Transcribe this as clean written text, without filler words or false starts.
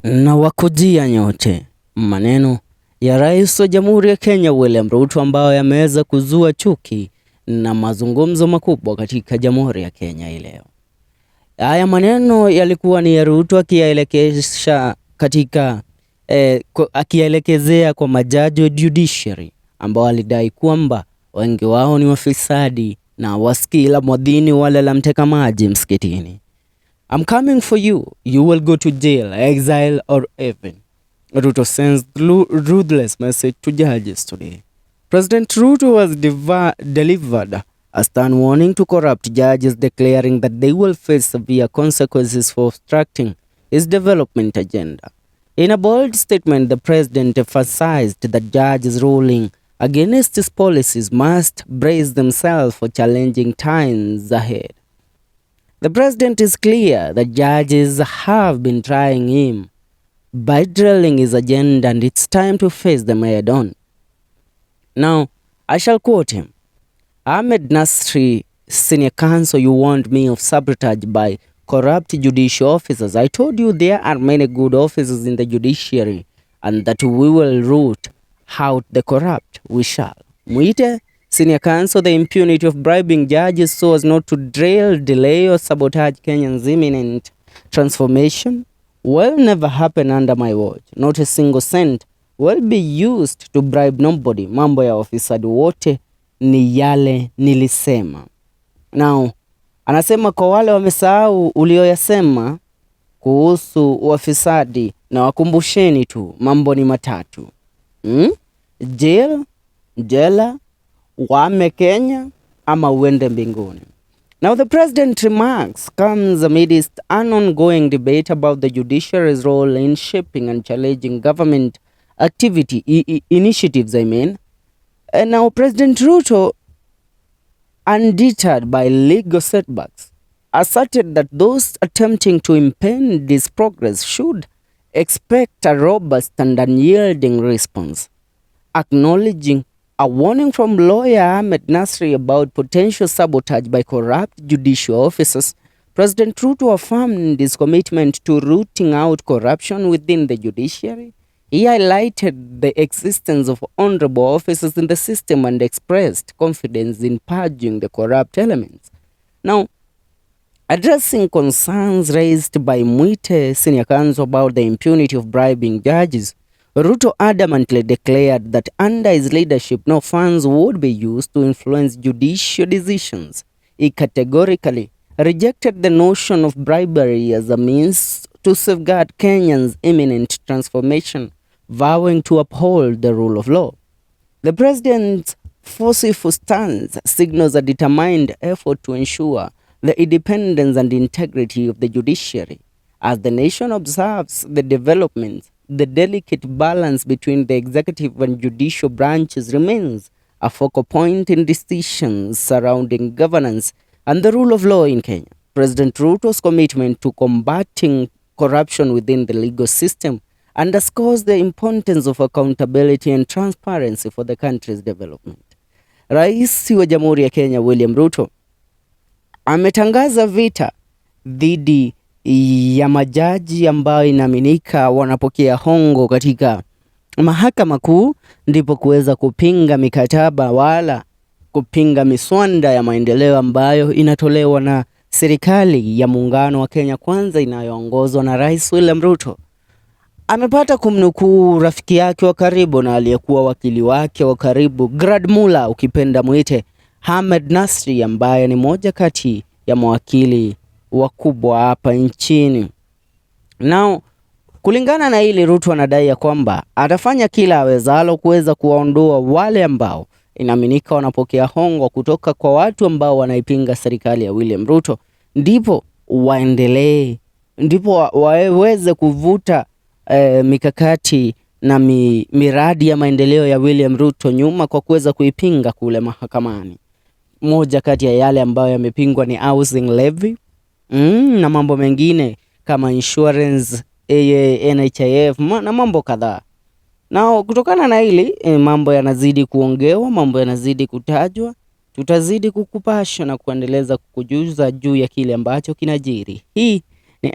Na wakujia nyote maneno ya Rais wa Jamhuri ya Kenya William Ruto ambayo yameweza kuzua chuki na mazungumzo makubwa katika Jamhuri ya Kenya hii leo. Haya maneno yalikuwa ni ya Ruto akiyaelekeza katika akiyaelekezea kwa majaji wa Judiciary ambao alidai kwamba wengi wao ni wafisadi na wasikii la mwadhini wala la mteka maji msikitini. I'm coming for you. You will go to jail, exile or heaven. Ruto sends ruthless message to judges today. President Ruto has delivered a stern warning to corrupt judges, declaring that they will face severe consequences for obstructing his development agenda. In a bold statement, the president emphasized that judges ruling against his policies must brace themselves for challenging times ahead. The president is clear that judges have been trying him by drilling his agenda, and it's time to face them head on. Now, I shall quote him. Ahmednassir, senior counsel, you warned me of sabotage by corrupt judicial officers. I told you there are many good officers in the judiciary and that we will root out the corrupt. We shall. Mwite, senior counsel, the impunity of bribing judges so as not to derail, delay or sabotage Kenyan's imminent transformation will never happen under my watch. Not a single cent will be used to bribe nobody. Mambo ya ofisadi wote ni yale nilisema. Now, anasema kwa wale wamesahau ulioyasema kuhusu wafisadi, na wakumbusheni tu mambo ni matatu. Jail, jela, wame Kenya ama uende mbinguni. Now the president remarks comes amidst an ongoing debate about the judiciary's role in shaping and challenging government activity initiatives. And now President Ruto, undeterred by legal setbacks, asserted that those attempting to impede this progress should expect a robust and unyielding response. Acknowledging a warning from lawyer Ahmednassir about potential sabotage by corrupt judicial officers, President Ruto affirmed his commitment to rooting out corruption within the judiciary. He highlighted the existence of honorable officers in the system and expressed confidence in purging the corrupt elements. Now, addressing concerns raised by Mwite, senior counsel, about the impunity of bribing judges, Ruto adamantly declared that under his leadership, no funds would be used to influence judicial decisions. He categorically rejected the notion of bribery as a means to safeguard Kenyans' imminent transformation, vowing to uphold the rule of law. The president's forceful stance signals a determined effort to ensure the independence and integrity of the judiciary. As the nation observes the developments, the delicate balance between the executive and judicial branches remains a focal point in decisions surrounding governance and the rule of law in Kenya. President Ruto's commitment to combating corruption within the legal system underscores the importance of accountability and transparency for the country's development. Rais wa Jamhuri ya Kenya William Ruto ametangaza vita dhidi ya majaji ambao inaaminika wanapokea hongo katika mahakama kuu, ndipo kuweza kupinga mikataba wala kupinga miswanda ya maendeleo ambayo inatolewa na serikali ya muungano wa Kenya Kwanza inayoongozwa na Rais William Ruto. Amepata kumnukuu rafiki yake wa karibu na aliyekuwa wakili wake wa karibu, Gradmula ukipenda mwite, Ahmednassir, ambaye ni moja kati ya mawakili wakubwa hapa nchini. Now, kulingana na hili, Ruto anadai ya kwamba atafanya kila awezalo kuweza kuwaondoa wale ambao inaaminika wanapokea hongo kutoka kwa watu ambao wanaipinga serikali ya William Ruto, ndipo waweze kuvuta mikakati na miradi ya maendeleo ya William Ruto nyuma kwa kuweza kuipinga kule mahakamani. Moja kati ya yale ambayo yamepingwa ni housing levy na mambo mengine kama insurance, NHIF na mambo kadhaa. Na kutokana na hili mambo yanazidi kuongewa, mambo yanazidi kutajwa, tutazidi kukupasha na kuendeleza kukujuza juu ya kile ambacho kinajiri. Hii ni